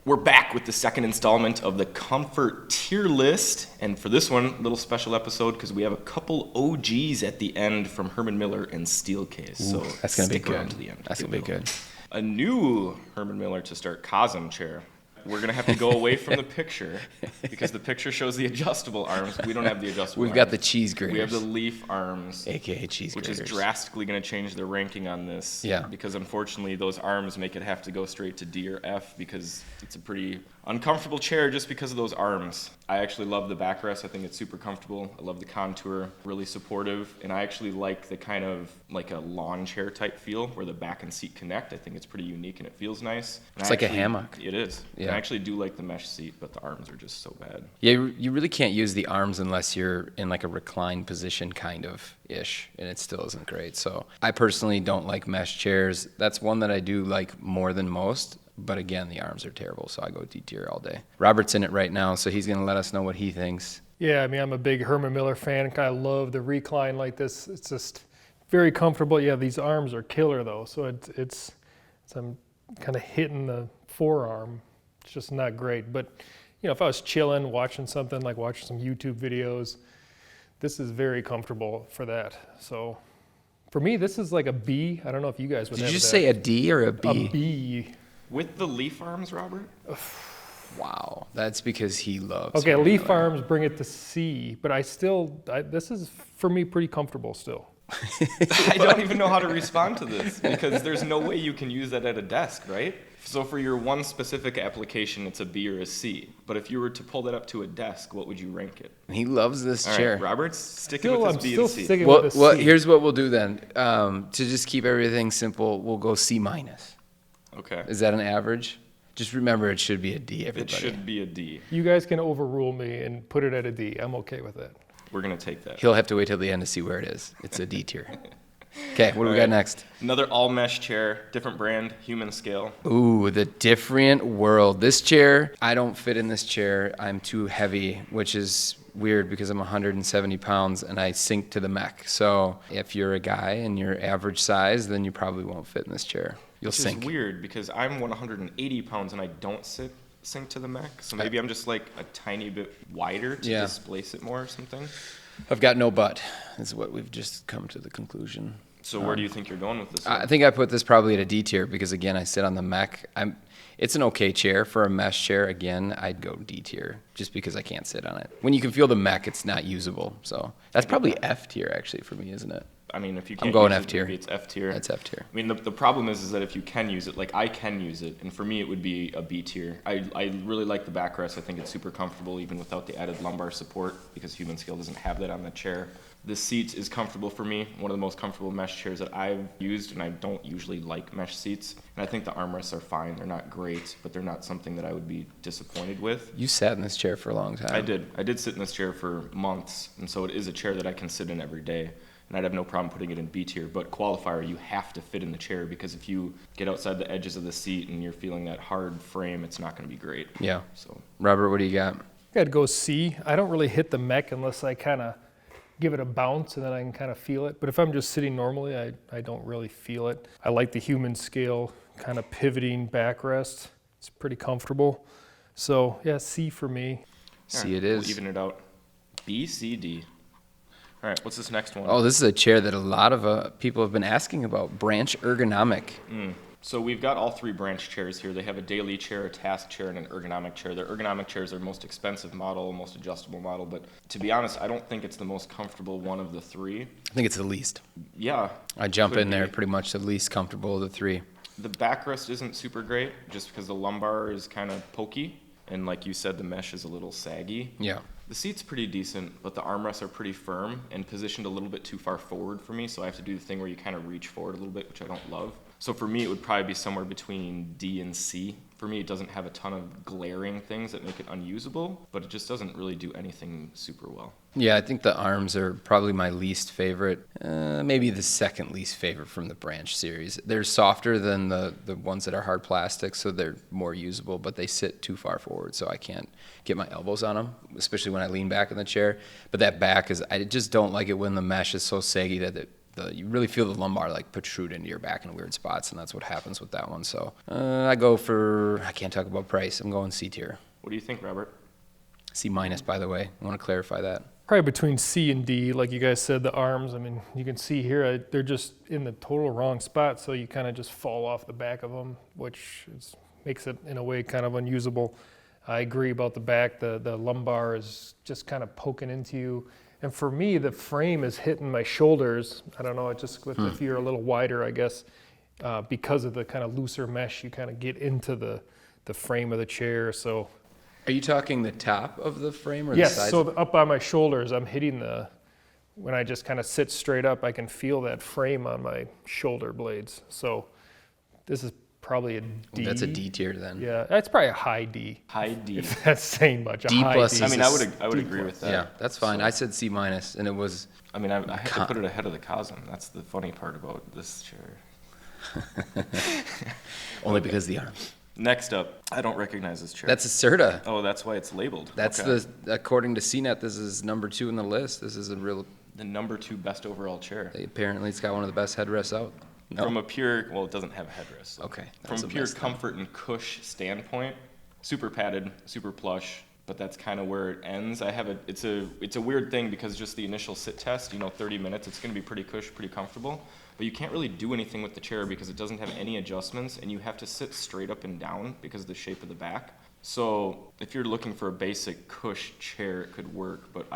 We're back with the second installment of the comfort tier list. And for this one, little special episode because we have a couple OGs at the end from Herman Miller and Steelcase. So that's going to be stick around good. to the end. That's going to be good. A new Herman Miller to start, Cosm chair. We're going to have to go away from the picture because the picture shows the adjustable arms. We don't have the adjustable arms. We've got the cheese graters. We have the leaf arms. AKA cheese graters. Which is drastically going to change the ranking on this. Yeah. Because unfortunately, those arms make it have to go straight to D or F because it's a pretty uncomfortable chair just because of those arms. I actually love the backrest. I think it's super comfortable. I love the contour, really supportive. And I actually like the kind of like a lawn chair type feel where the back and seat connect. I think it's pretty unique and it feels nice. And it's like a hammock. It is. Yeah. And I actually do like the mesh seat, but the arms are just so bad. Yeah, you really can't use the arms unless you're in like a reclined position kind of ish, and it still isn't great. So I personally don't like mesh chairs. That's one that I do like more than most. But again, the arms are terrible, so I go D tier all day. Robert's in it right now, so he's going to let us know what he thinks. Yeah, I mean, I'm a big Herman Miller fan. I love the recline like this. It's just very comfortable. Yeah, these arms are killer though, so it's I'm kind of hitting the forearm. It's just not great. But you know, if I was chilling, watching something like watching some YouTube videos, this is very comfortable for that. So for me, this is like a B. I don't know if you guys would. Did you say a D or a B? A B. With the leaf arms, Robert? Wow, that's because he loves. Okay, Herman leaf Miller. arms bring it to C, but this is for me pretty comfortable still. I don't even know how to respond to this because there's no way you can use that at a desk, right? So for your one specific application, it's a B or a C. But if you were to pull that up to a desk, what would you rank it? He loves this All chair. right, Robert's sticking Still, with I'm his B still and C. sticking Well, with a well, C. here's what we'll do then. To just keep everything simple, we'll go C minus. Okay. Is that an average? Just remember, it should be a D, everybody. It should be a D. You guys can overrule me and put it at a D. I'm okay with that. We're going to take that. He'll have to wait till the end to see where it is. It's a D tier. Okay, what do we got next? Another all-mesh chair, different brand, Humanscale. Ooh, the Diffrient world. This chair, I don't fit in this chair. I'm too heavy, which is weird because I'm 170 pounds and I sink to the mech. So if you're a guy and you're average size, then you probably won't fit in this chair. You'll Which sink. is weird because I'm 180 pounds and I don't sink to the mech. So maybe I'm just like a tiny bit wider to displace it more or something. I've got no butt, is what we've just come to the conclusion. So where do you think you're going with this? I think I put this probably at a D tier because, again, I sit on the mech. It's an okay chair. For a mesh chair, again, I'd go D tier just because I can't sit on it. When you can feel the mech, it's not usable. So that's probably F tier, actually, for me, isn't it? I mean, if you can't I'm going use F it, tier. maybe it's F tier. That's F tier. I mean, the problem is that if you can use it, like I can use it, and for me it would be a B tier. I really like the backrest. I think it's super comfortable even without the added lumbar support because Humanscale doesn't have that on the chair. The seat is comfortable for me, one of the most comfortable mesh chairs that I've used, and I don't usually like mesh seats. And I think the armrests are fine. They're not great, but they're not something that I would be disappointed with. You sat in this chair for a long time. I did. I did sit in this chair for months, and so it is a chair that I can sit in every day. And I'd have no problem putting it in B tier, but qualifier, you have to fit in the chair because if you get outside the edges of the seat and you're feeling that hard frame, it's not going to be great. Yeah. So, Robert, what do you got? I'd go C. I don't really hit the mech unless I kind of give it a bounce and then I can kind of feel it. But if I'm just sitting normally, I don't really feel it. I like the Humanscale kind of pivoting backrest. It's pretty comfortable. So yeah, C for me. C it is. We'll even it out. B, C, D. All right, what's this next one? Oh, this is a chair that a lot of people have been asking about. Branch Ergonomic. So we've got all three branch chairs here. They have a daily chair, a task chair, and an ergonomic chair. Their ergonomic chair is their most expensive model, most adjustable model. But to be honest, I don't think it's the most comfortable one of the three. I think it's the least. Yeah. I jump could in there be. pretty much the least comfortable of the three. The backrest isn't super great just because the lumbar is kind of pokey. And like you said, the mesh is a little saggy. Yeah. The seat's pretty decent, but the armrests are pretty firm and positioned a little bit too far forward for me. So I have to do the thing where you kind of reach forward a little bit, which I don't love. So for me, it would probably be somewhere between D and C. For me, it doesn't have a ton of glaring things that make it unusable, but it just doesn't really do anything super well. Yeah, I think the arms are probably my least favorite, maybe the second least favorite from the branch series. They're softer than the ones that are hard plastic, so they're more usable, but they sit too far forward, so I can't get my elbows on them, especially when I lean back in the chair. But that back I just don't like it when the mesh is so saggy that it you really feel the lumbar like protrude into your back in weird spots, and that's what happens with that one. So I can't talk about price. I'm going C tier. What do you think, Robert? C minus, by the way. I want to clarify that. Probably between C and D, like you guys said, the arms, I mean, you can see here, they're just in the total wrong spot, so you kind of just fall off the back of them, which makes it, in a way, kind of unusable. I agree about the back. The lumbar is just kind of poking into you. And for me, the frame is hitting my shoulders. I don't know, if you're a little wider, I guess, because of the kind of looser mesh, you kind of get into the frame of the chair, so. Are you talking the top of the frame or the Yes, sides? so up on my shoulders, I'm hitting when I just kind of sit straight up, I can feel that frame on my shoulder blades. So this is probably a D. That's a D tier then. Yeah, that's probably a high D. High D. If that's saying much. A D high plus D. I mean, I would agree with that. Yeah, that's fine. So, I said C minus, and it was. I mean, I had to put it ahead of the Cosm. That's the funny part about this chair. Only because of the arms. Next up, I don't recognize this chair. That's a Serta. Oh, that's why it's labeled. That's okay. according to CNET, this is number 2 in the list. This is a real. The number 2 best overall chair. Apparently, it's got one of the best headrests out. No. From a pure, well, it doesn't have a headrest. So. Okay. From a pure comfort and cush standpoint, super padded, super plush, but that's kind of where it ends. It's a weird thing because just the initial sit test, 30 minutes, it's going to be pretty cush, pretty comfortable, but you can't really do anything with the chair because it doesn't have any adjustments, and you have to sit straight up and down because of the shape of the back. So if you're looking for a basic cush chair, it could work, but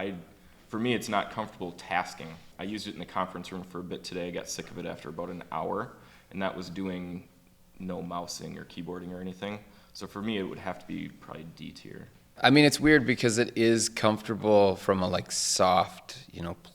for me, it's not comfortable tasking. I used it in the conference room for a bit today. I got sick of it after about an hour, and that was doing no mousing or keyboarding or anything. So for me, it would have to be probably D tier. I mean, it's weird because it is comfortable from a soft,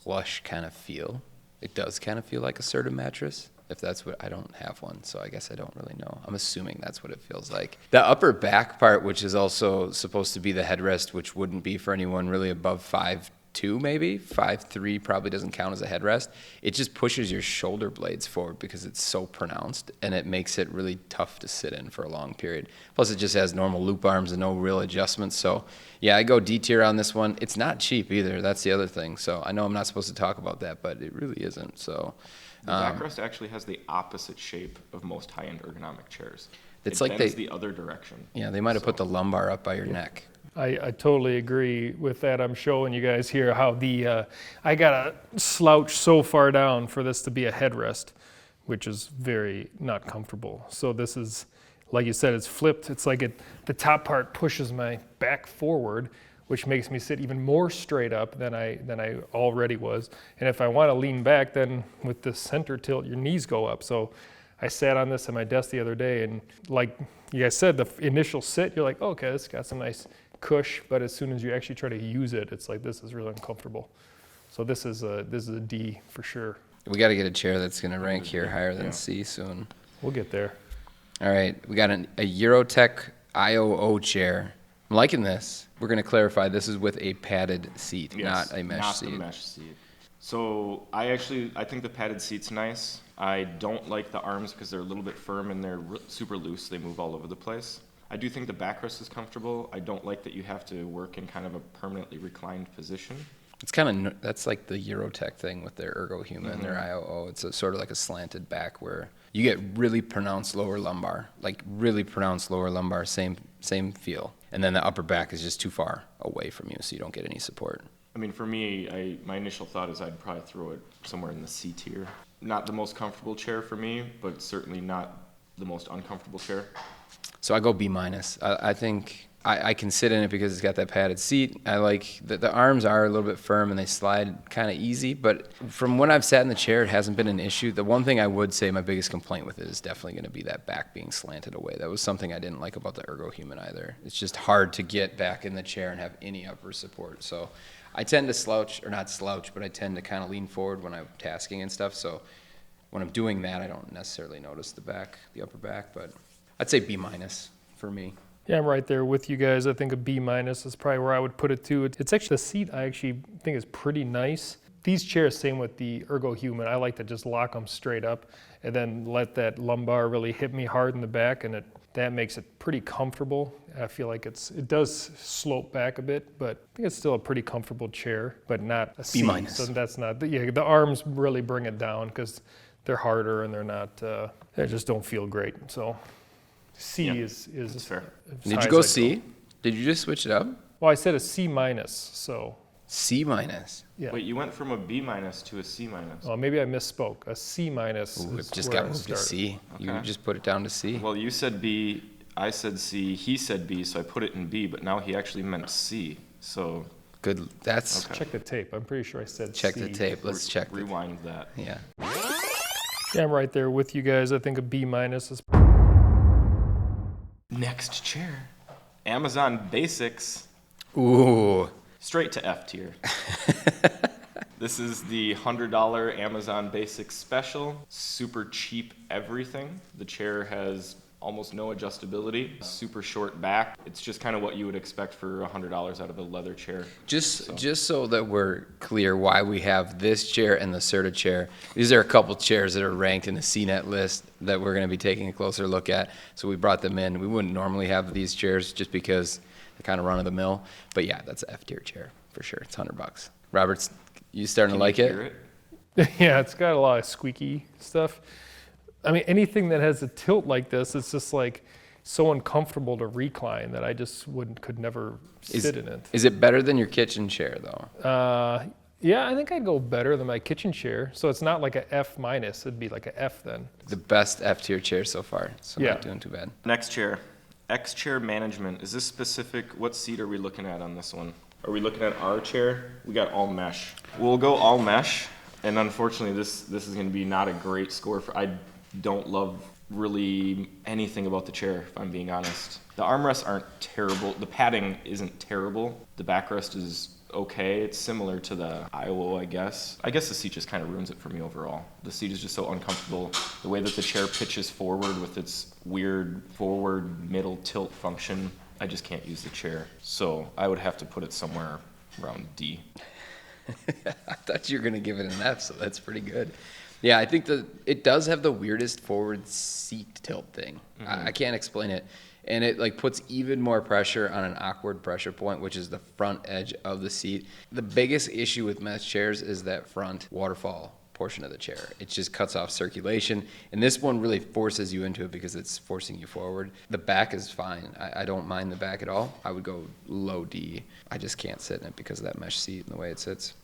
plush kind of feel. It does kind of feel like a Serta mattress. If that's what, I don't have one, so I guess I don't really know. I'm assuming that's what it feels like. The upper back part, which is also supposed to be the headrest, which wouldn't be for anyone really above 5'2", maybe 5'3", probably doesn't count as a headrest. It just pushes your shoulder blades forward because it's so pronounced, and it makes it really tough to sit in for a long period. Plus, it just has normal loop arms and no real adjustments. So, yeah, I go D tier on this one. It's not cheap either. That's the other thing. So I know I'm not supposed to talk about that, but it really isn't. So. The backrest actually has the opposite shape of most high-end ergonomic chairs. It's it like bends the other direction. Yeah, they might have put the lumbar up by your neck. I totally agree with that. I'm showing you guys here how I got to slouch so far down for this to be a headrest, which is very not comfortable. So this is, like you said, it's flipped. It's like the top part pushes my back forward, which makes me sit even more straight up than I already was. And if I want to lean back, then with the center tilt, your knees go up. So I sat on this at my desk the other day, and like you guys said, the initial sit, you're like, oh, okay, this got some nice cush, but as soon as you actually try to use it, it's like, this is really uncomfortable. So this is a D for sure. We got to get a chair that's going to rank here higher than C soon. We'll get there. All right, we got a Eurotech IOO chair. I'm liking this. We're going to clarify this is with a padded seat, Yes, not a mesh seat. Not the mesh seat. So I think the padded seat's nice. I don't like the arms because they're a little bit firm and they're super loose. They move all over the place. I do think the backrest is comfortable. I don't like that you have to work in kind of a permanently reclined position. It's kind of, that's like the Eurotech thing with their Ergohuman and their IOO. It's sort of like a slanted back where you get really pronounced lower lumbar, same feel. And then the upper back is just too far away from you, so you don't get any support. I mean, for me, my initial thought is I'd probably throw it somewhere in the C tier. Not the most comfortable chair for me, but certainly not the most uncomfortable chair. So I go B minus. I think I can sit in it because it's got that padded seat. I like that the arms are a little bit firm and they slide kind of easy, but from when I've sat in the chair, it hasn't been an issue. The one thing I would say my biggest complaint with it is definitely going to be that back being slanted away. That was something I didn't like about the Ergohuman either. It's just hard to get back in the chair and have any upper support. So I tend to slouch, or not slouch, but I tend to kind of lean forward when I'm tasking and stuff. So when I'm doing that, I don't necessarily notice the upper back, but I'd say B minus for me. Yeah, I'm right there with you guys. I think a B minus is probably where I would put it too. It's actually, the seat I actually think is pretty nice. these chairs, same with the Ergohuman, I like to just lock them straight up and then let that lumbar really hit me hard in the back, and that makes it pretty comfortable. I feel like it does slope back a bit, but I think it's still a pretty comfortable chair, but not a C. B-. So that's not, the arms really bring it down because they're harder and they're not, they just don't feel great. So C is fair. as Did high you go as I C? Did you just switch it up? Well, I said a C minus, so C minus. yeah. Wait, you went from a B minus to a C minus. Well, maybe I misspoke. A C minus Ooh, is it just where got I moved to started. C. You Okay. just put it down to C. Well, you said B, I said C, he said B, so I put it in B, but now he actually meant C. So Good. That's Okay. Check the tape. I'm pretty sure I said check C. the tape. Let's check. rewind that. Yeah. Yeah, I'm right there with you guys. I think a B minus is. Next chair. Amazon Basics, Ooh. straight to F tier. This is the $100 Amazon Basics special. Super cheap everything. The chair has almost no adjustability, super short back. It's just kind of what you would expect for $100 out of a leather chair. Just so that we're clear why we have this chair and the Serta chair, these are a couple chairs that are ranked in the CNET list that we're going to be taking a closer look at. So we brought them in. We wouldn't normally have these chairs just because they're kind of run of the mill. But yeah, that's an F tier chair for sure. It's $100. Robert's, you starting Can to like you it? hear Yeah, it's got a lot of squeaky stuff. I mean, anything that has a tilt like this, it's just like so uncomfortable to recline that I just could never sit in it. Is it better than your kitchen chair though? Yeah, I think I'd go better than my kitchen chair. So it's not like a F minus. It'd be like a F then. The best F tier chair so far. So Yeah. not doing too bad. Next chair. xChair management. Is this specific? What seat are we looking at on this one? Are we looking at our chair? We got all mesh. We'll go all mesh. And unfortunately, this is going to be not a great score. I don't love really anything about the chair, if I'm being honest. The armrests aren't terrible. The padding isn't terrible. The backrest is okay. It's similar to the Iowa, I guess. I guess the seat just kind of ruins it for me overall. The seat is just so uncomfortable. The way that the chair pitches forward with its weird forward middle tilt function, I just can't use the chair. So I would have to put it somewhere around D. I thought you were going to give it an F, so that's pretty good. Yeah, I think it does have the weirdest forward seat tilt thing. I can't explain it. And it like puts even more pressure on an awkward pressure point, which is the front edge of the seat. The biggest issue with mesh chairs is that front waterfall portion of the chair. It just cuts off circulation. And this one really forces you into it because it's forcing you forward. The back is fine. I don't mind the back at all. I would go low D. I just can't sit in it because of that mesh seat and the way it sits.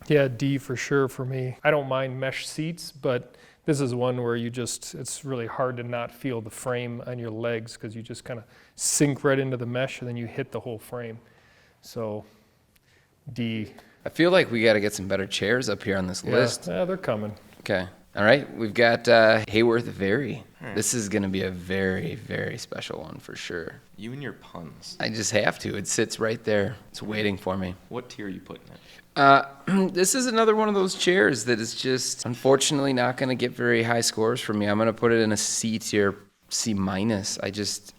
Yeah, D for sure for me. I don't mind mesh seats, but this is one where it's really hard to not feel the frame on your legs because you just kind of sink right into the mesh and then you hit the whole frame. So D. I feel like we got to get some better chairs up here on this list. Yeah, they're coming. Okay. All right. We've got Haworth Very. This is going to be a very, very special one for sure. You and your puns. I just have to. It sits right there. It's waiting for me. What tier are you putting it? This is another one of those chairs that is just unfortunately not going to get very high scores for me. I'm going to put it in a C tier, C minus.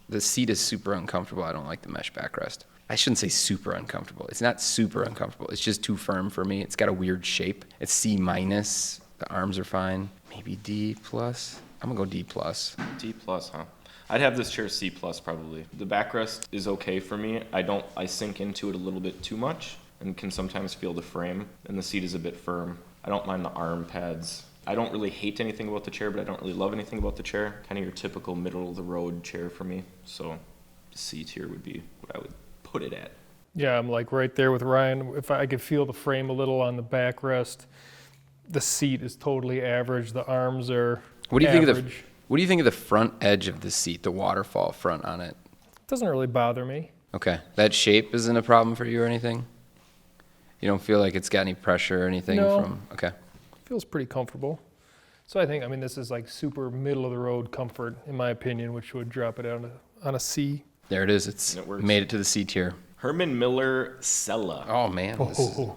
The seat is super uncomfortable. I don't like the mesh backrest. I shouldn't say super uncomfortable. It's not super uncomfortable. It's just too firm for me. It's got a weird shape. It's C minus. The arms are fine. Maybe D plus. I'm gonna go D plus. D plus, huh? I'd have this chair C plus probably. The backrest is okay for me. I sink into it a little bit too much and can sometimes feel the frame, and the seat is a bit firm. I don't mind the arm pads. I don't really hate anything about the chair, but I don't really love anything about the chair. Kind of your typical middle of the road chair for me. So C tier would be what I would put it at. Yeah, I'm like right there with Ryan. If I could feel the frame a little on the backrest, the seat is totally average. The arms are What do you average. think of the front edge of the seat, the waterfall front on it? Doesn't really bother me. Okay. That shape isn't a problem for you or anything? You don't feel like it's got any pressure or anything No. from okay. Feels pretty comfortable. So I think, this is like super middle of the road comfort, in my opinion, which would drop it on a C. There it is. It's It works. made it to the C tier. Herman Miller Celle. Oh man. This is-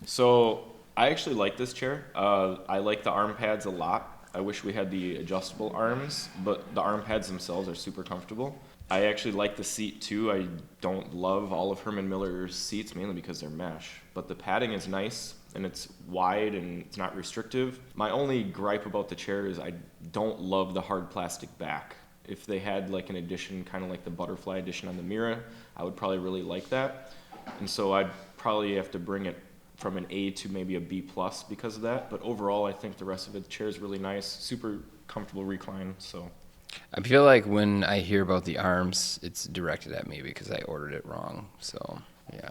So I actually like this chair. I like the arm pads a lot. I wish we had the adjustable arms, but the arm pads themselves are super comfortable. I actually like the seat too. I don't love all of Herman Miller's seats, mainly because they're mesh. But the padding is nice. and it's wide and it's not restrictive. My only gripe about the chair is I don't love the hard plastic back. If they had like an edition, kind of like the butterfly edition on the Mira, I would probably really like that. And so I'd probably have to bring it from an A to maybe a B plus because of that. But overall, I think the rest of the chair is really nice, super comfortable recline. So I feel like when I hear about the arms, it's directed at me because I ordered it wrong. So, yeah.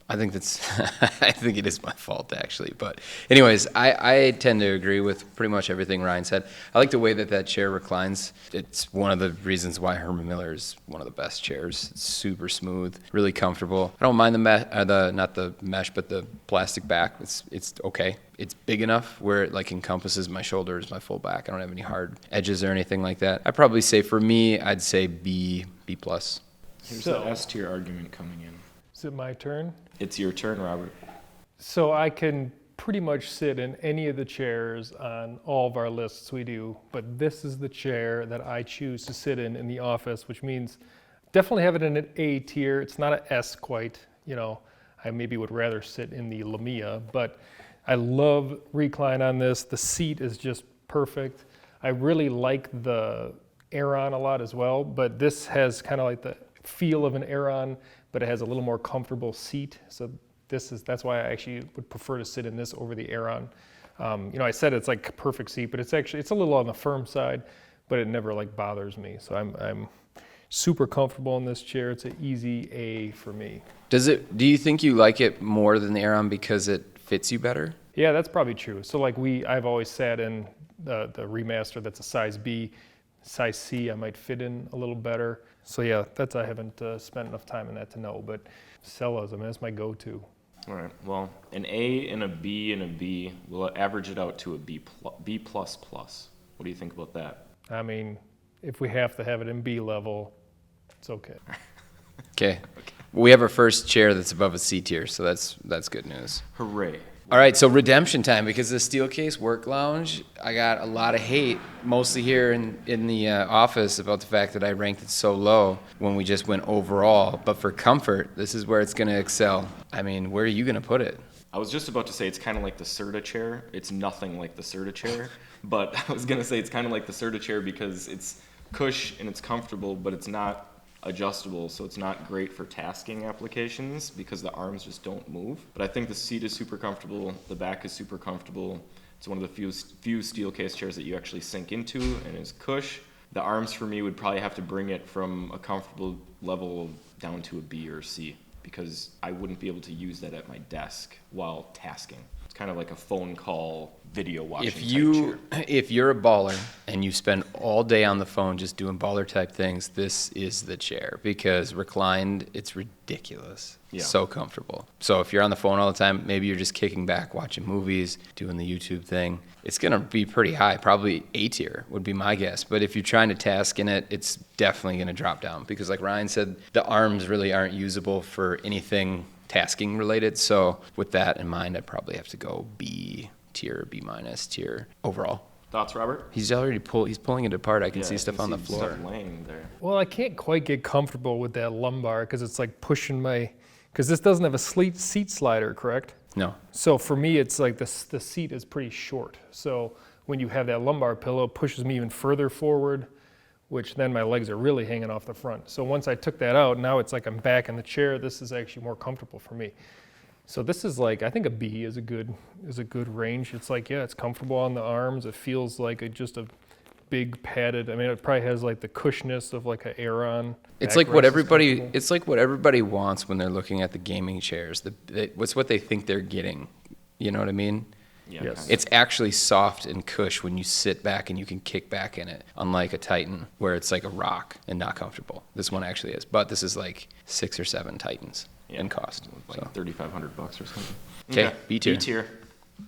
I think I think it is my fault, actually. But anyways, I tend to agree with pretty much everything Ryan said. I like the way that chair reclines. It's one of the reasons why Herman Miller is one of the best chairs. It's super smooth, really comfortable. I don't mind not the mesh, but the plastic back. It's okay. It's big enough where it like encompasses my shoulders, my full back. I don't have any hard edges or anything like that. I'd probably say for me, I'd say B plus. Here's So- the S tier argument coming in. Is it my turn? It's your turn, Robert. So I can pretty much sit in any of the chairs on all of our lists we do, but this is the chair that I choose to sit in the office, which means definitely have it in an A tier. It's not an S quite, you know. I maybe would rather sit in the Lamia, but I love recline on this. The seat is just perfect. I really like the Aeron a lot as well, but this has kind of like the feel of an Aeron, but it has a little more comfortable seat. So that's why I actually would prefer to sit in this over the Aeron. You know, I said it's like a perfect seat, but it's a little on the firm side, but it never like bothers me. So I'm super comfortable in this chair. It's an easy A for me. Do you think you like it more than the Aeron because it fits you better? Yeah, that's probably true. So like I've always sat in the Remaster that's a size B. Size C I might fit in a little better. So yeah, I haven't spent enough time in that to know, but Celle's, that's my go-to. All right. Well, an A and a B and a B, we'll average it out to a B plus plus. What do you think about that? I mean, if we have to have it in B level, it's okay. Okay. We have our first chair that's above a C tier, so that's good news. Hooray. All right, so redemption time. Because of the Steelcase WorkLounge, I got a lot of hate, mostly here in the office, about the fact that I ranked it so low when we just went overall. But for comfort, this is where it's going to excel. I mean, where are you going to put it? I was just about to say it's kind of like the Serta chair. It's nothing like the Serta chair, but I was going to say it's kind of like the Serta chair because it's cush and it's comfortable, but it's not adjustable, so it's not great for tasking applications because the arms just don't move. But I think the seat is super comfortable, the back is super comfortable. It's one of the few Steelcase chairs that you actually sink into and is cush. The arms for me would probably have to bring it from a comfortable level down to a B or C because I wouldn't be able to use that at my desk while tasking. It's kind of like a phone call, video watching type chair. If you're a baller and you spend all day on the phone just doing baller type things, this is the chair because reclined, it's ridiculous. Yeah. So comfortable. So if you're on the phone all the time, maybe you're just kicking back, watching movies, doing the YouTube thing, it's going to be pretty high. Probably A tier would be my guess. But if you're trying to task in it, it's definitely going to drop down because like Ryan said, the arms really aren't usable for anything tasking related. So with that in mind, I'd probably have to go B tier, B minus tier overall. Thoughts, Robert? He's pulling it apart. I can see stuff on the floor. Stuff laying there. Well, I can't quite get comfortable with that lumbar because it's like pushing because this doesn't have a seat slider, correct? No. So for me, it's like the seat is pretty short. So when you have that lumbar pillow, it pushes me even further forward, which then my legs are really hanging off the front. So once I took that out, now it's like I'm back in the chair. This is actually more comfortable for me. So this is like, I think a B is a good range. It's like, yeah, it's comfortable on the arms. It feels like just a big padded, I mean, it probably has like the cushness of like an Aeron. It's like what everybody wants when they're looking at the gaming chairs. What's what they think they're getting. You know what I mean? Yeah, Yes. It's actually soft and cush when you sit back and you can kick back in it, unlike a Titan where it's like a rock and not comfortable. This one actually is, but this is like 6 or 7 Titans in cost. Like So. $3,500 or something. Okay, B tier. B tier.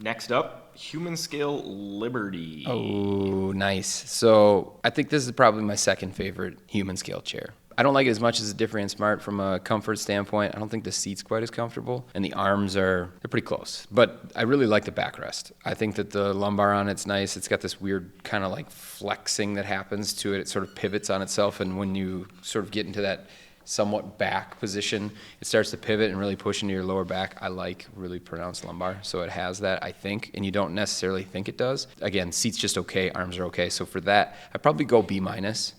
Next up, Humanscale Liberty. Oh, nice. So I think this is probably my second favorite Humanscale chair. I don't like it as much as the Diffrient Smart from a comfort standpoint. I don't think the seat's quite as comfortable, and the arms they're pretty close. But I really like the backrest. I think that the lumbar on it's nice. It's got this weird kind of like flexing that happens to it. It sort of pivots on itself, and when you sort of get into that somewhat back position, it starts to pivot and really push into your lower back. I like really pronounced lumbar, so it has that, I think, and you don't necessarily think it does. Again, seat's just okay, arms are okay. So for that, I'd probably go B-,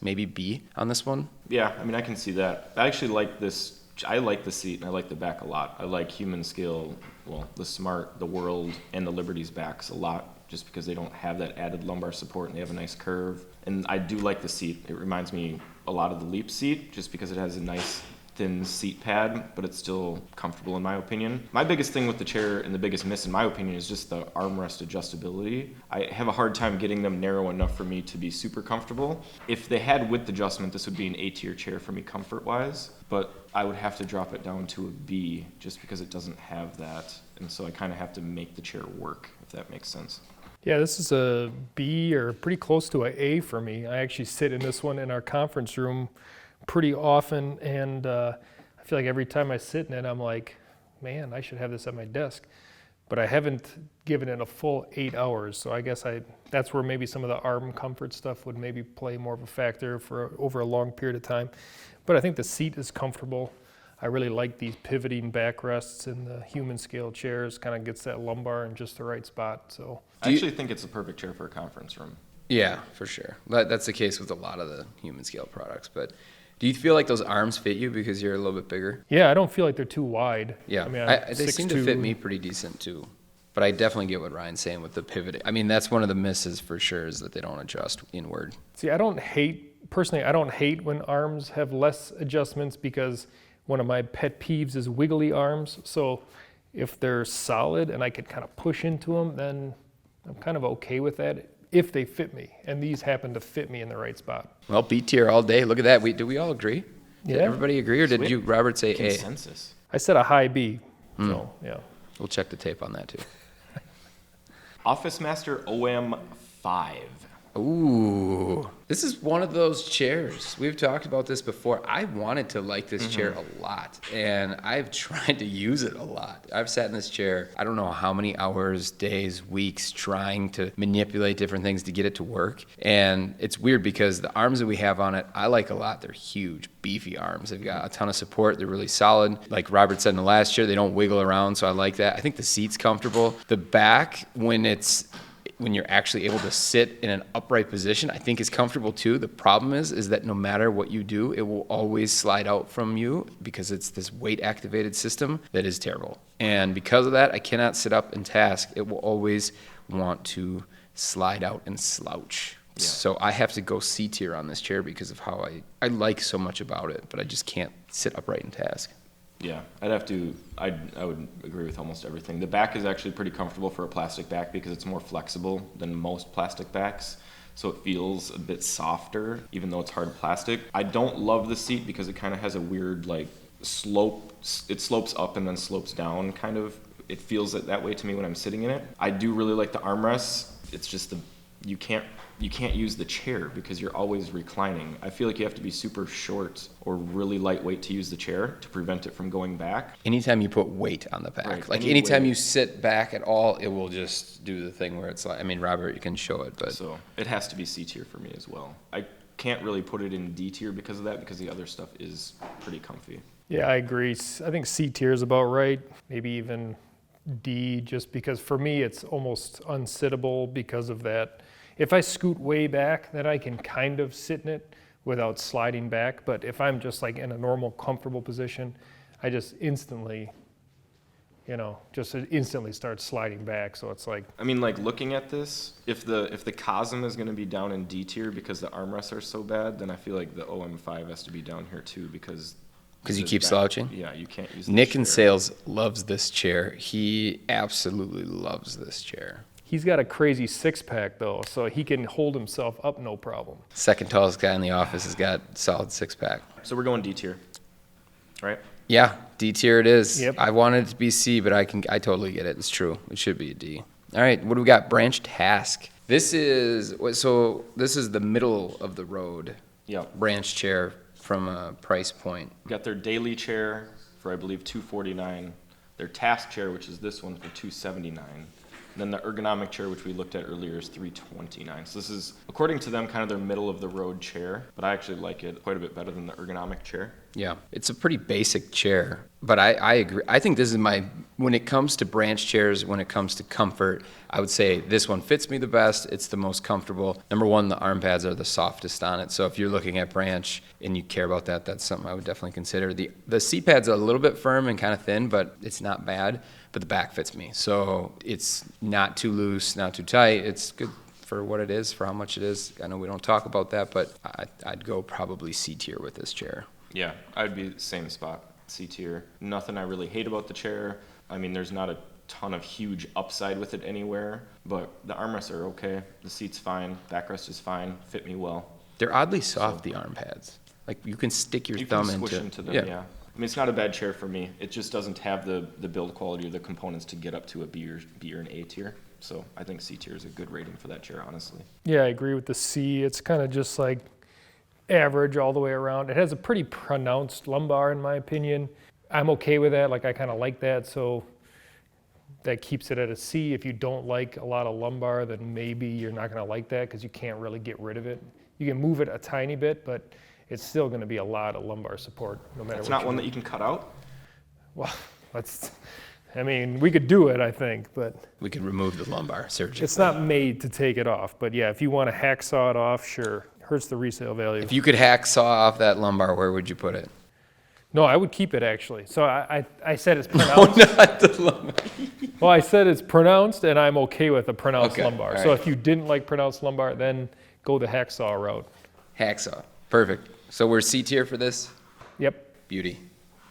maybe B on this one. Yeah, I mean, I can see that. I actually like this. I like the seat and I like the back a lot. I like Humanscale, well, the Smart, the World, and the Liberty's backs a lot, just because they don't have that added lumbar support and they have a nice curve. And I do like the seat. It reminds me a lot of the Leap seat, just because it has a nice thin seat pad, but it's still comfortable in my opinion. My biggest thing with the chair, and the biggest miss in my opinion, is just the armrest adjustability. I have a hard time getting them narrow enough for me to be super comfortable. If they had width adjustment, this would be an A-tier chair for me comfort-wise, but I would have to drop it down to a B just because it doesn't have that. And so I kind of have to make the chair work, if that makes sense. Yeah, this is a B or pretty close to an A for me. I actually sit in this one in our conference room pretty often, and I feel like every time I sit in it, I'm like, man, I should have this at my desk. But I haven't given it a full 8 hours, so I guess that's where maybe some of the arm comfort stuff would maybe play more of a factor for over a long period of time. But I think the seat is comfortable. I really like these pivoting backrests, and the Humanscale chairs kind of gets that lumbar in just the right spot. So I actually think it's a perfect chair for a conference room. Yeah, for sure. That's the case with a lot of the Humanscale products. But do you feel like those arms fit you because you're a little bit bigger? Yeah, I don't feel like they're too wide. Yeah, I mean, they seem to fit me pretty decent too. But I definitely get what Ryan's saying with the pivoting. I mean, that's one of the misses for sure, is that they don't adjust inward. See, I don't hate when arms have less adjustments, because one of my pet peeves is wiggly arms. So if they're solid and I could kind of push into them, then I'm kind of okay with that if they fit me. And these happen to fit me in the right spot. Well, B tier all day. Look at that. Do we all agree? Did Yeah. everybody agree, or did Sweet. you, Robert, say A? Consensus. I said a high B. So, yeah. We'll check the tape on that too. Office Master OM5. Ooh, this is one of those chairs. We've talked about this before. I wanted to like this chair a lot, and I've tried to use it a lot. I've sat in this chair, I don't know how many hours, days, weeks, trying to manipulate different things to get it to work. And it's weird because the arms that we have on it, I like a lot. They're huge, beefy arms. They've got a ton of support. They're really solid. Like Robert said in the last chair, they don't wiggle around, so I like that. I think the seat's comfortable. The back, when you're actually able to sit in an upright position, I think is comfortable too. The problem is that no matter what you do, it will always slide out from you because it's this weight activated system that is terrible. And because of that, I cannot sit up and task. It will always want to slide out and slouch. Yeah. So I have to go C tier on this chair because of how I like so much about it, but I just can't sit upright and task. Yeah, I would agree with almost everything. The back is actually pretty comfortable for a plastic back because it's more flexible than most plastic backs. So it feels a bit softer, even though it's hard plastic. I don't love the seat because it kind of has a weird like slope. It slopes up and then slopes down kind of. It feels that way to me when I'm sitting in it. I do really like the armrests. It's just you can't use the chair because you're always reclining. I feel like you have to be super short or really lightweight to use the chair to prevent it from going back. Anytime you put weight on the back, right. Like anytime you sit back at all, it will just do the thing where it's like, I mean, Robert, you can show it, but. So it has to be C tier for me as well. I can't really put it in D tier because of that, because the other stuff is pretty comfy. Yeah, I agree. I think C tier is about right. Maybe even D, just because for me it's almost unsittable because of that. If I scoot way back, then I can kind of sit in it without sliding back. But if I'm just like in a normal, comfortable position, I just instantly start sliding back. So it's like, I mean, like looking at this, if the Cosm is going to be down in D tier because the armrests are so bad, then I feel like the OM5 has to be down here too because you keep slouching? Yeah, you can't use Nick in sales loves this chair. He absolutely loves this chair. he's got a crazy six-pack though, so he can hold himself up no problem. Second tallest guy in the office has got solid six-pack. So we're going D tier, right? Yeah, D tier it is. Yep. I wanted it to be C, but I totally get it. It's true. It should be a D. All right, what do we got? Branch task. This is the middle of the road. Yep. Branch chair from a price point. Got their daily chair for I believe $249. Their task chair, which is this one, for $279. Then the ergonomic chair, which we looked at earlier, is $329. So this is, according to them, kind of their middle of the road chair, but I actually like it quite a bit better than the ergonomic chair. Yeah, it's a pretty basic chair, but I agree. I think this is when it comes to branch chairs, when it comes to comfort, I would say this one fits me the best. It's the most comfortable. Number one, the arm pads are the softest on it. So if you're looking at branch and you care about that, that's something I would definitely consider. The seat pads are a little bit firm and kind of thin, but it's not bad. But the back fits me. So it's not too loose, not too tight. It's good for what it is, for how much it is. I know we don't talk about that, but I'd go probably C tier with this chair. Yeah, I'd be the same spot, C tier. Nothing I really hate about the chair. I mean, there's not a ton of huge upside with it anywhere, but the armrests are okay. The seat's fine, backrest is fine, fit me well. They're oddly soft, the arm pads. Like you can stick your thumb into them, yeah. I mean, it's not a bad chair for me. It just doesn't have the build quality or the components to get up to a B or an A tier. So I think C tier is a good rating for that chair, honestly. Yeah, I agree with the C. It's kind of just like average all the way around. It has a pretty pronounced lumbar in my opinion. I'm okay with that, like I kind of like that, so that keeps it at a C. If you don't like a lot of lumbar, then maybe you're not going to like that because you can't really get rid of it. You can move it a tiny bit, but it's still going to be a lot of lumbar support no matter what. It's not one that you can cut out? Well, I mean, we could do it, I think, but we could remove the lumbar surgically. It's not made to take it off, but yeah, if you want to hacksaw it off, sure. Hurts the resale value. If you could hacksaw off that lumbar, where would you put it? No, I would keep it actually. So I said it's pronounced. No, not the lumbar. Well, I said it's pronounced, and I'm okay with a pronounced lumbar. Right. So if you didn't like pronounced lumbar, then go the hacksaw route. Hacksaw, perfect. So we're C tier for this? Yep. Beauty.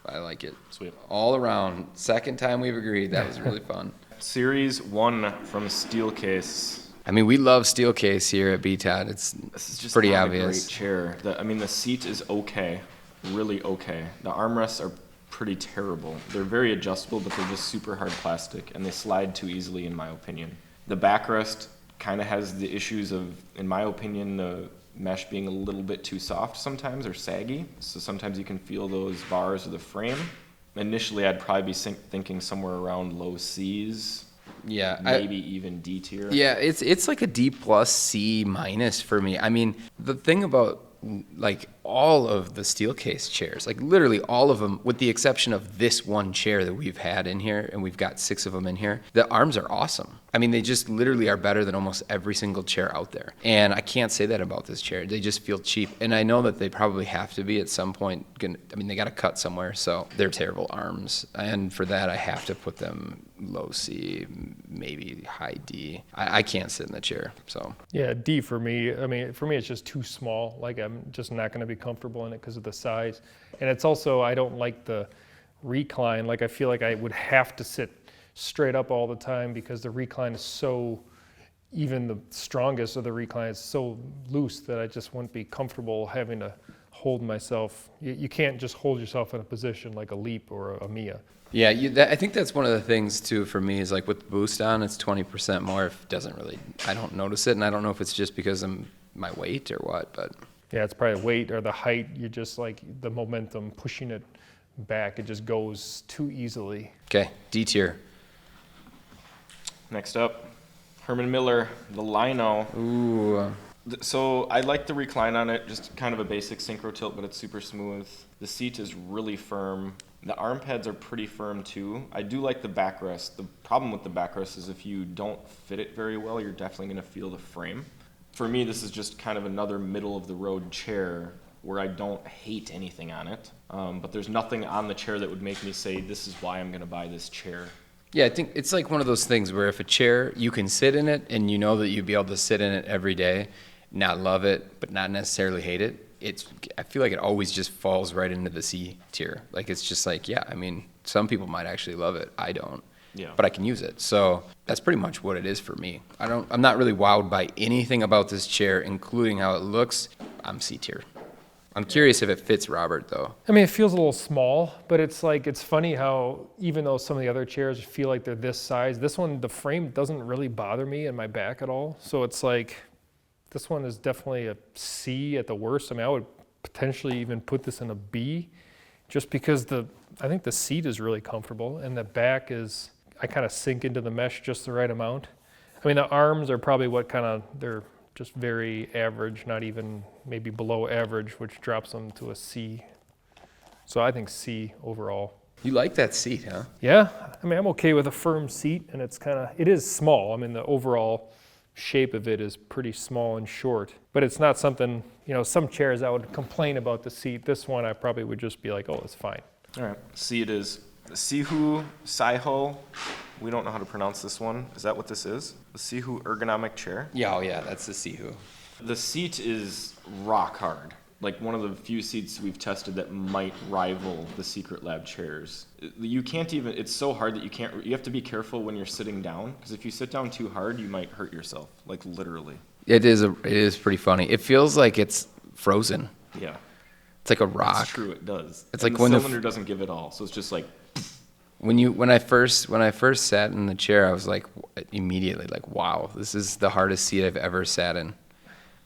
I like it. Sweet. All around. Second time we've agreed. That was really fun. Series 1 from Steelcase. I mean, we love Steelcase here at BTOD. This is just pretty not obvious. A great chair. The seat is okay, really okay. The armrests are pretty terrible. They're very adjustable, but they're just super hard plastic, and they slide too easily, in my opinion. The backrest kind of has the issues of, in my opinion, the mesh being a little bit too soft sometimes or saggy. So sometimes you can feel those bars of the frame. Initially, I'd probably be thinking somewhere around low C's. Yeah, maybe even D tier. Yeah, it's like a D plus C minus for me. I mean, the thing about like all of the Steelcase chairs, like literally all of them, with the exception of this one chair that we've had in here, and we've got 6 of them in here, the arms are awesome. I mean, they just literally are better than almost every single chair out there. And I can't say that about this chair. They just feel cheap. And I know that they probably have to be at some point. They got to cut somewhere, so they're terrible arms. And for that, I have to put them low C, maybe high D. I can't sit in the chair, so. Yeah, D for me. I mean, for me, it's just too small. Like, I'm just not going to be comfortable in it because of the size. And it's also, I don't like the recline. Like, I feel like I would have to sit straight up all the time because the recline is so, even the strongest of the recline is so loose that I just wouldn't be comfortable having to hold myself. You can't just hold yourself in a position like a Leap or a Mia. Yeah, I think that's one of the things too for me is like with the boost on, it's 20% more. If it doesn't really, I don't notice it, and I don't know if it's just because of my weight or what, but. Yeah, it's probably weight or the height. You just like the momentum pushing it back. It just goes too easily. Okay, D tier. Next up, Herman Miller, the Lino. Ooh. So I like the recline on it, just kind of a basic synchro tilt, but it's super smooth. The seat is really firm. The arm pads are pretty firm too. I do like the backrest. The problem with the backrest is if you don't fit it very well, you're definitely going to feel the frame. For me, this is just kind of another middle of the road chair where I don't hate anything on it, but there's nothing on the chair that would make me say, this is why I'm going to buy this chair. Yeah, I think it's like one of those things where if a chair, you can sit in it and you know that you'd be able to sit in it every day, not love it, but not necessarily hate it. I feel like it always just falls right into the C tier. Like it's just like, yeah, I mean, some people might actually love it. I don't. Yeah. But I can use it. So that's pretty much what it is for me. I'm not really wowed by anything about this chair, including how it looks. I'm C tier. I'm curious if it fits Robert though. I mean, it feels a little small, but it's like, it's funny how even though some of the other chairs feel like they're this size, this one, the frame doesn't really bother me in my back at all. So it's like, this one is definitely a C at the worst. I mean, I would potentially even put this in a B just because I think the seat is really comfortable and the back is, I kind of sink into the mesh just the right amount. I mean, the arms are probably they're just very average, not even maybe below average, which drops them to a C. So I think C overall. You like that seat, huh? Yeah, I mean, I'm okay with a firm seat, and it is small. I mean, the overall shape of it is pretty small and short, but it's not something, some chairs I would complain about the seat. This one I probably would just be like, oh, it's fine. All right, C it is. The Sihoo, we don't know how to pronounce this one. Is that what this is? The Sihoo ergonomic chair? Yeah, oh yeah, that's the Sihoo. The seat is rock hard. Like one of the few seats we've tested that might rival the Secret Lab chairs. You can't even, it's so hard that you have to be careful when you're sitting down, because if you sit down too hard, you might hurt yourself, like literally. It is pretty funny. It feels like it's frozen. Yeah. It's like a rock. It's true, it does. It's and like the when cylinder doesn't give it all, so it's just like. When I first sat in the chair, I was like immediately like, wow, this is the hardest seat I've ever sat in.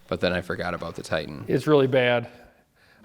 But then I forgot about the Titan. It's really bad.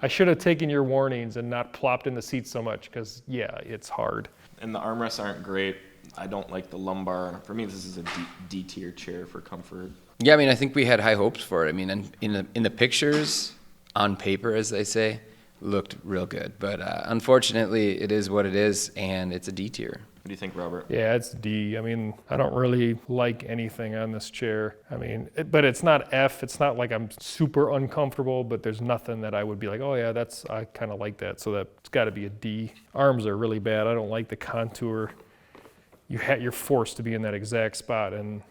I should have taken your warnings and not plopped in the seat so much, because yeah, it's hard. And the armrests aren't great. I don't like the lumbar. For me, this is a D tier chair for comfort. Yeah, I mean, I think we had high hopes for it. I mean, in the pictures, on paper, as they say, looked real good. But unfortunately, it is what it is, and it's a D tier. What do you think, Robert? Yeah, it's D. I mean, I don't really like anything on this chair. I mean, but it's not F. It's not like I'm super uncomfortable, but there's nothing that I would be like, oh yeah, I kind of like that. So that's got to be a D. Arms are really bad. I don't like the contour. You're forced to be in that exact spot, and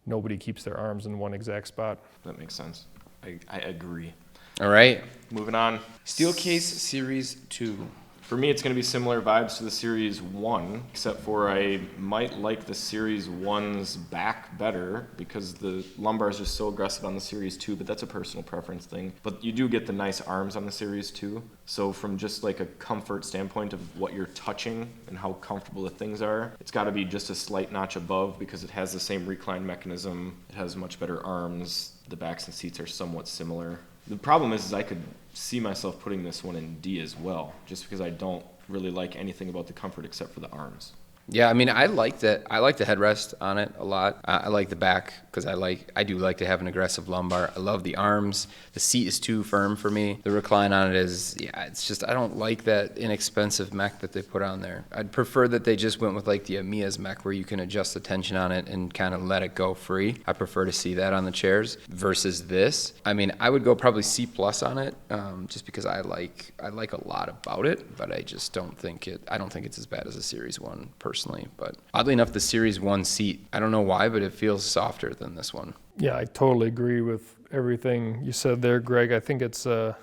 nobody keeps their arms in one exact spot. That makes sense. I agree. All right. Moving on. Steelcase Series 2. For me, it's going to be similar vibes to the Series 1, except for I might like the Series 1's back better because the lumbar is just so aggressive on the Series 2, but that's a personal preference thing. But you do get the nice arms on the Series 2. So from just like a comfort standpoint of what you're touching and how comfortable the things are, it's got to be just a slight notch above because it has the same recline mechanism. It has much better arms. The backs and seats are somewhat similar. The problem is I could see myself putting this one in D as well, just because I don't really like anything about the comfort except for the arms. Yeah, I mean, I like the headrest on it a lot. I like the back because I do like to have an aggressive lumbar. I love the arms. The seat is too firm for me. The recline on it is, yeah, it's just, I don't like that inexpensive mech that they put on there. I'd prefer that they just went with like the Amiya's mech where you can adjust the tension on it and kind of let it go free. I prefer to see that on the chairs versus this. I mean, I would go probably C+ on it just because I like a lot about it, but I just don't think it's as bad as a Series 1 personally. But oddly enough, the Series 1 seat, I don't know why, but it feels softer than this one. Yeah, I totally agree with everything you said there, Greg. I think it's, the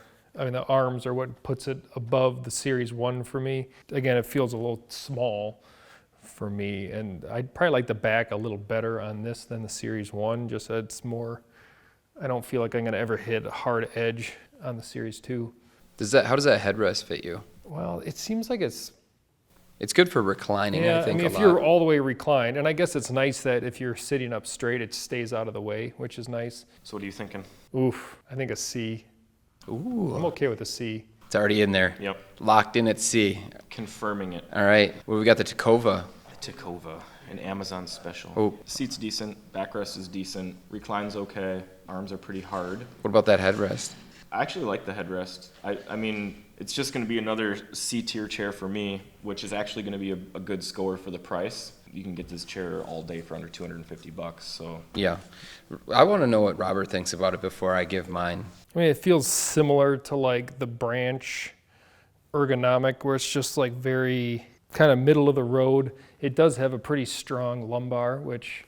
arms are what puts it above the Series 1 for me. Again, it feels a little small for me, and I'd probably like the back a little better on this than the Series 1. Just it's more, I don't feel like I'm going to ever hit a hard edge on the Series 2. How does that headrest fit you? Well, it seems like it's good for reclining, yeah, I think, if you're all the way reclined, and I guess it's nice that if you're sitting up straight, it stays out of the way, which is nice. So what are you thinking? Oof, I think a C. Ooh. I'm okay with a C. It's already in there. Yep. Locked in at C. Confirming it. All right. Well, we got the Ticova. Ticova, an Amazon special. Oh. Seat's decent, backrest is decent, recline's okay, arms are pretty hard. What about that headrest? I actually like the headrest. I mean, it's just going to be another C-tier chair for me, which is actually going to be a good score for the price. You can get this chair all day for under $250, so. Yeah. I want to know what Robert thinks about it before I give mine. I mean, it feels similar to like the Branch Ergonomic, where it's just like very kind of middle of the road. It does have a pretty strong lumbar, which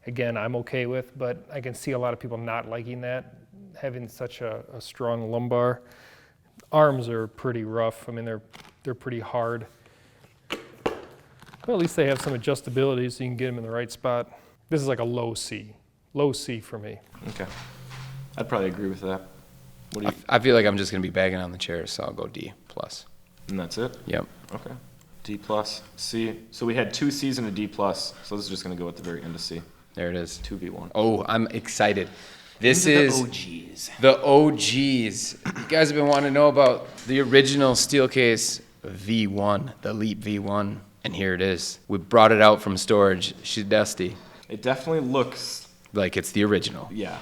again, I'm okay with, but I can see a lot of people not liking that, having such a strong lumbar. Arms are pretty rough. I mean, they're pretty hard. But at least they have some adjustability so you can get them in the right spot. This is like a low C. Low C for me. Okay. I'd probably agree with that. What do you? I feel like I'm just going to be bagging on the chairs, so I'll go D+. And that's it? Yep. Okay. D+, C. So we had 2 C's and a D+, so this is just going to go at the very end of C. There it is. 2v1. Oh, I'm excited. This Into is the OGs. the OGs. You guys have been wanting to know about the original Steelcase V1, the Leap V1, and here it is. We brought it out from storage. She's dusty. It definitely looks, Like it's the original. yeah,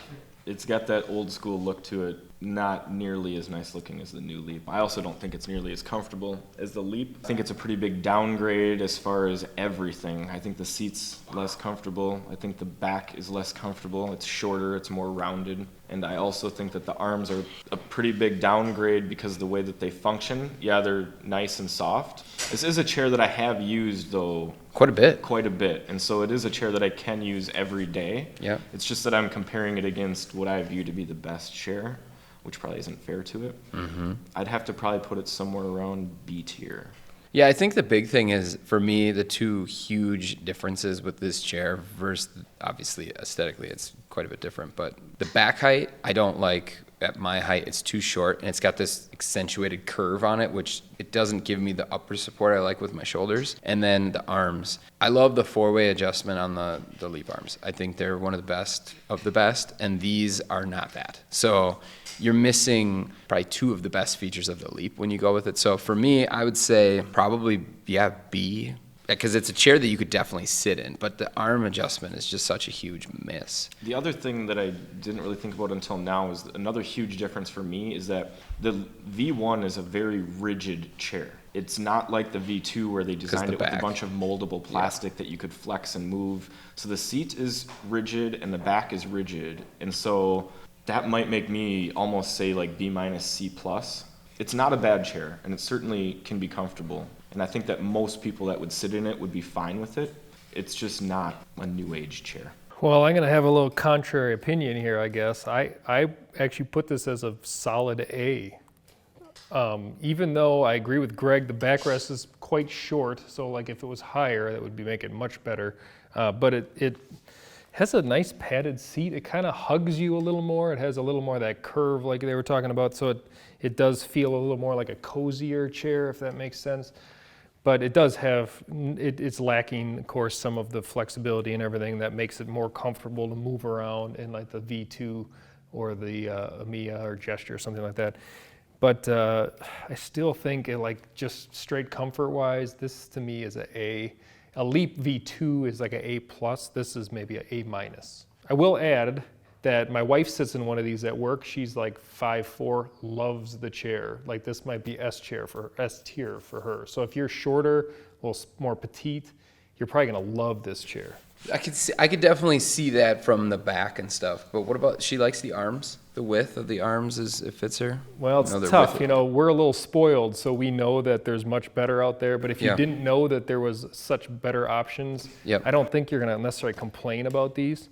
it's got that old school look to it. not nearly as nice looking as the new Leap. I also don't think it's nearly as comfortable as the Leap. I think it's a pretty big downgrade as far as everything. I think the seat's less comfortable. I think the back is less comfortable. It's shorter, it's more rounded. And I also think that the arms are a pretty big downgrade because of the way that they function. Yeah, they're nice and soft. This is a chair that I have used, though, Quite a bit. And so it is a chair that I can use every day. Yeah. It's just that I'm comparing it against what I view to be the best chair, which probably isn't fair to it. Mm-hmm. I'd have to probably put it somewhere around B tier. Yeah, I think the big thing is, for me, the two huge differences with this chair versus, obviously, aesthetically, it's quite a bit different. But the back height, I don't like. At my height, it's too short, and it's got this accentuated curve on it, which it doesn't give me the upper support I like with my shoulders. And then the arms. I love the four-way adjustment on the Leap arms. I think they're one of the best, and these are not that. So you're missing probably two of the best features of the Leap when you go with it. So for me, I would say probably, yeah, B, because it's a chair that you could definitely sit in, but the arm adjustment is just such a huge miss. The other thing that I didn't really think about until now is another huge difference for me is that the V1 is a very rigid chair. It's not like the V2 where they designed it with a bunch of moldable plastic that you could flex and move. So the seat is rigid and the back is rigid. And so that might make me almost say like B minus C plus. It's not a bad chair, and it certainly can be comfortable. And I think that most people that would sit in it would be fine with it. It's just not a new age chair. Well, I'm going to have a little contrary opinion here, I guess. I actually put this as a solid A. Even though I agree with Greg, the backrest is quite short, so like if it was higher, that would make it much better. But it has a nice padded seat. It kind of hugs you a little more. It has a little more of that curve like they were talking about, so it does feel a little more like a cozier chair, if that makes sense. But it does have, it's lacking, of course, some of the flexibility and everything that makes it more comfortable to move around in like the V2 or the Amiya or Gesture or something like that. But I still think like just straight comfort-wise, this to me is a A. A Leap V2 is like an A+. This is maybe an A-. I will add that my wife sits in one of these at work. She's like 5'4", loves the chair. Like this might be S tier for her. So if you're shorter, a little more petite, you're probably gonna love this chair. I could definitely see that from the back and stuff. But what about, she likes the arms? The width of the arms it fits her? Well, it's tough. You know, we're a little spoiled, so we know that there's much better out there. But if you didn't know that there was such better options, I don't think you're gonna necessarily complain about these.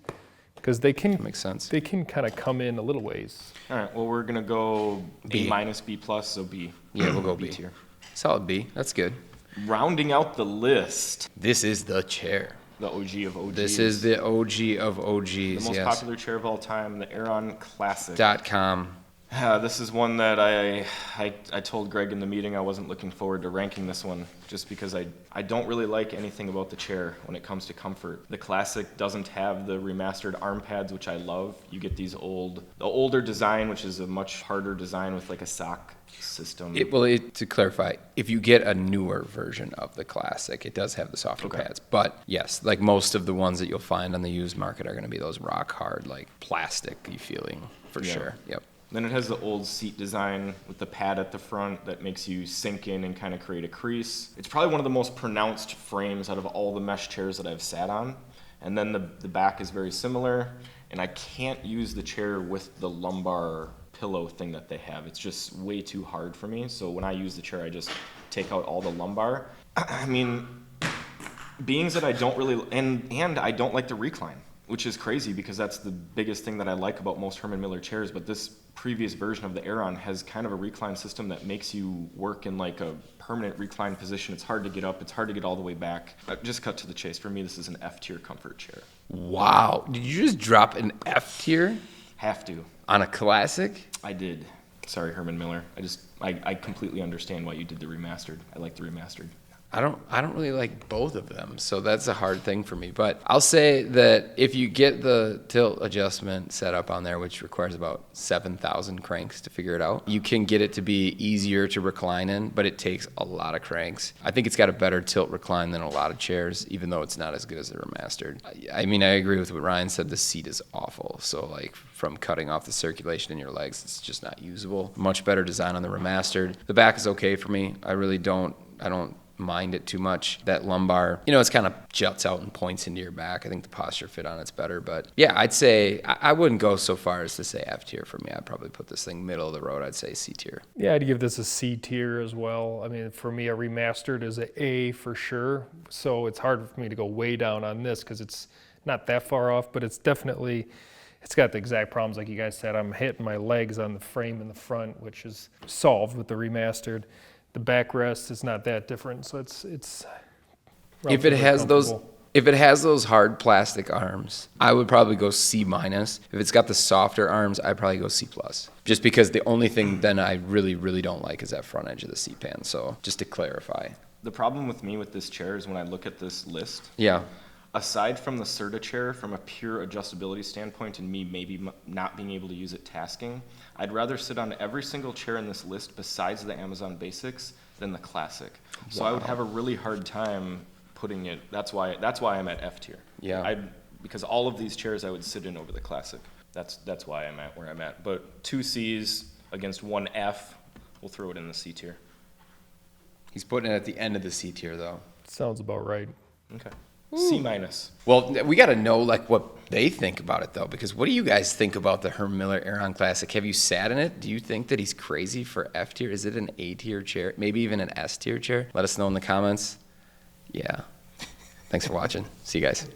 Because they can makes sense. They can kind of come in a little ways. All right. Well, we're gonna go B. A minus, B plus, so B. Yeah, we'll go B B. tier. Solid B. That's good. Rounding out the list, This is the chair. the OG of OGs. This is the OG of OGs. the most popular chair of all time, the Aeron Classic. .com. This is one that I told Greg in the meeting I wasn't looking forward to ranking this one just because I don't really like anything about the chair when it comes to comfort. The Classic doesn't have the remastered arm pads, which I love. You get the older design, which is a much harder design with like a sock system. To clarify, if you get a newer version of the Classic, it does have the softer pads. But yes, like most of the ones that you'll find on the used market are going to be those rock hard, like plastic-y feeling for sure. Yep. Then it has the old seat design with the pad at the front that makes you sink in and kind of create a crease. It's probably one of the most pronounced frames out of all the mesh chairs that I've sat on. And then the back is very similar. And I can't use the chair with the lumbar pillow thing that they have. It's just way too hard for me. So when I use the chair, I just take out all the lumbar. I mean, being that I don't really, and I don't like the recline, which is crazy because that's the biggest thing that I like about most Herman Miller chairs. But this previous version of the Aeron has kind of a recline system that makes you work in like a permanent recline position. It's hard to get up. It's hard to get all the way back. Just cut to the chase. For me, this is an F tier comfort chair. Wow. Did you just drop an F tier? Have to. On a Classic? I did. Sorry, Herman Miller. I completely understand why you did the remastered. I like the remastered. I don't really like both of them, so that's a hard thing for me. But I'll say that if you get the tilt adjustment set up on there, which requires about 7,000 cranks to figure it out, you can get it to be easier to recline in, but it takes a lot of cranks. I think it's got a better tilt recline than a lot of chairs, even though it's not as good as the remastered. I mean, I agree with what Ryan said. The seat is awful. So like from cutting off the circulation in your legs, it's just not usable. Much better design on the remastered. The back is okay for me. I don't mind it too much. That lumbar, it's kind of juts out and points into your back. I think the posture fit on it's better. But yeah, I'd say I wouldn't go so far as to say F tier for me. I'd probably put this thing middle of the road. I'd say C tier. Yeah, I'd give this a C tier as well. I mean, for me, a remastered is a A for sure. So it's hard for me to go way down on this because it's not that far off, but it's got the exact problems like you guys said. I'm hitting my legs on the frame in the front, which is solved with the remastered. The backrest is not that different, so it's if it has those hard plastic arms, I would probably go C minus. If it's got the softer arms, I'd probably go C plus. Just because the only thing then I really, really don't like is that front edge of the seat pan. So just to clarify. The problem with me with this chair is when I look at this list. Yeah. Aside from the Serta chair, from a pure adjustability standpoint and me maybe not being able to use it tasking, I'd rather sit on every single chair in this list besides the Amazon Basics than the Classic. So I would have a really hard time putting it, that's why I'm at F tier. Yeah. Because all of these chairs I would sit in over the Classic. That's why I'm at where I'm at. But 2 C's against 1 F, we'll throw it in the C tier. He's putting it at the end of the C tier though. Sounds about right. Okay. C minus. Well, we got to know like what they think about it though, because what do you guys think about the Herman Miller Aeron Classic? Have you sat in it? Do you think that he's crazy for F tier? Is it an A tier chair? Maybe even an S tier chair? Let us know in the comments. Yeah. Thanks for watching. See you guys.